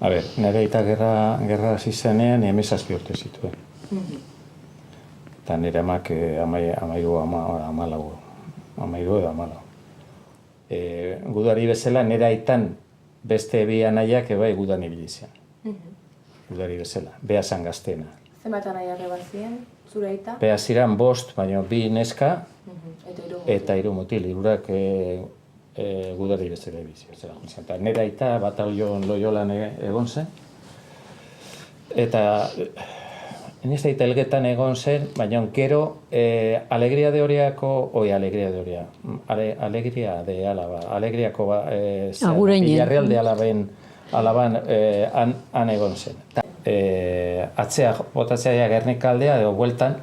A ber, nire aita gerra hasi zenean 17 urte zituen. Eta nire amak 14 edo 14. Gudari bezala nire aitan beste bi anaiak bai gudan ibili zian. Gudari bezala, bea zan gaztena. Zenbat anaiak eban ziren, zure aita? Bea ziren 5, baina 2 neska eta 3 mutil. Hirurak gudari bezala ibili zian. Eta nire aita batalion Loiolan egon zen. Eta ez da elgetan egon zen, baina gero Alegria de Oriako, Alegria de Álava, Alegriako Villarreal de Alaban han egon zen. Atzea botatzea Gernika aldea, edo bueltan,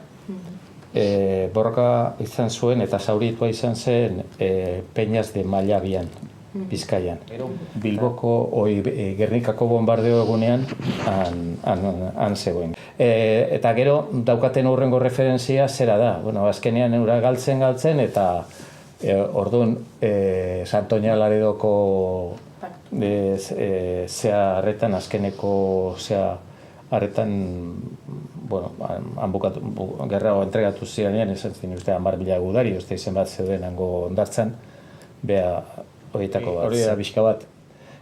borroka izan zuen eta zauritua izan zen Peñas de Mallabian, Bizkaian. Bilboko, Gernikako bombardeo egunean han zegoen. Eta gero daukaten hurrengo referentzia zera da. Bueno, azkenean eura galtzen eta orduan Santoña Laredoko zea harretan, azkeneko zea harretan, bueno, gerra entregatu zirenean, esan zen uste 10.000 gudari, uste izen bat zeuden hango ondartzan, beha horietako bat. Hori da bizka bat.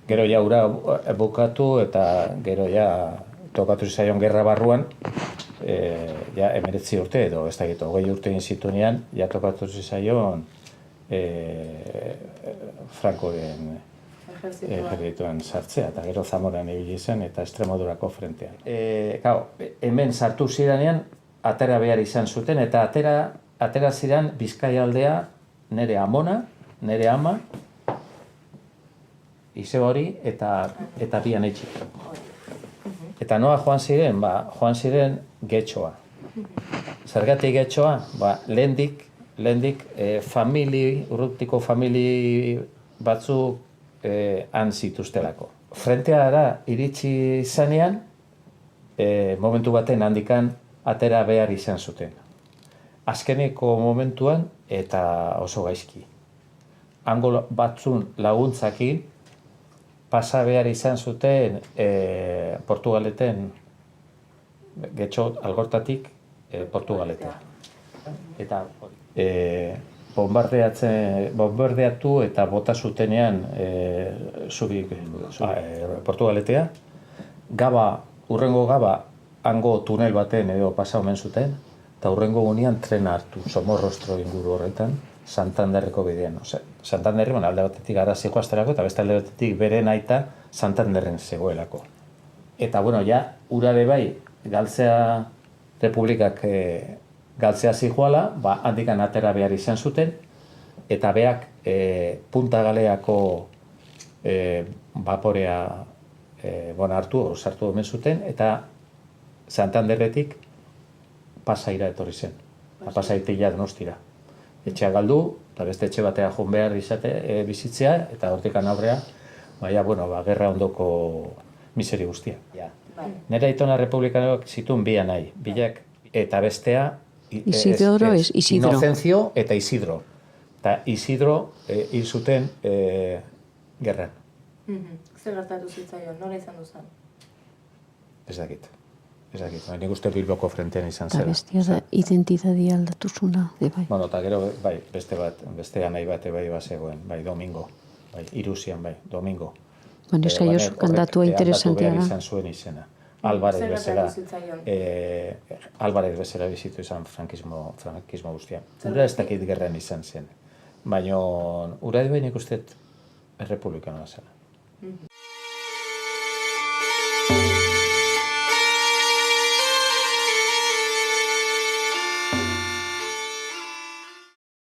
Gero ja ura bukatu eta gero ja tokatu zaion gerra barruan, ja 19 urte edo ez da gitu, 20 urte egin zituenean, ja tokatu zaion Francoren ejertzituan sartzea, eta gero Zamoran ibili zen eta Extremodurako frentean. Hemen sartu zirenean, atera behar izan zuten, eta atera ziren Bizkaia aldea nire amona, nire ama, izeba hori eta bian etxik. Eta noa joan ziren? Joan ziren Getxoa. Zergatik Getxoa? Lehendik urrutiko famili batzuk han zituztelako. Frenteara iritsi zanean, momentu baten handikan atera behar izan zuten. Azkeneko momentuan eta oso gaizki. Hango batzun laguntzakin pasa behar izan zuten Portugaleten, Getxo algortatik Portugaleta. Eta bombardeatu eta bota zutenean Portugaletea. Urrengo gaba hango tunel baten edo pasa omen zuten, eta urrengo gunean trena hartu, Somorrostro inguru horretan, Santanderreko bidean. Santanderren alde batetik Garaziko asterako eta beste alde batetik bere aita Santanderren zegoelako. Eta, bueno, ja, urare bai, Galtzea Republikak galtzea zijoala, handikan atera behar izan zuten, eta beak Punta Galeako baporea sartu omen zuten, eta Santanderretik Pasaira etorri zen, Pasaitik ja Donostira. Etxea galdu, eta beste etxe batea joan behar bizitzea, eta hortikan aurrea, gerra ondoko miseri guztia. Nera Aitona Republikanoak zituen bi anai, bilak eta bestea Inocencio eta Isidro. Eta Isidro hil zuten gerran. Zer gertatu zitzaion, nola izan duzan? Ez dakit. Nik uste Bilboko frentean izan zela. Eta bestia da identitatea aldatuzuna, bai. Bueno, eta gero, beste anai bate bai bazegoen, Domingo. Irusian, Domingo. Saioz kandatua interesantea da. Izan zuen izena. Alvarez bezala bizitu izan frankismo guztia. Ura ez dakit gerran izan zen. Baina ura nik uste errepublikanoa zela.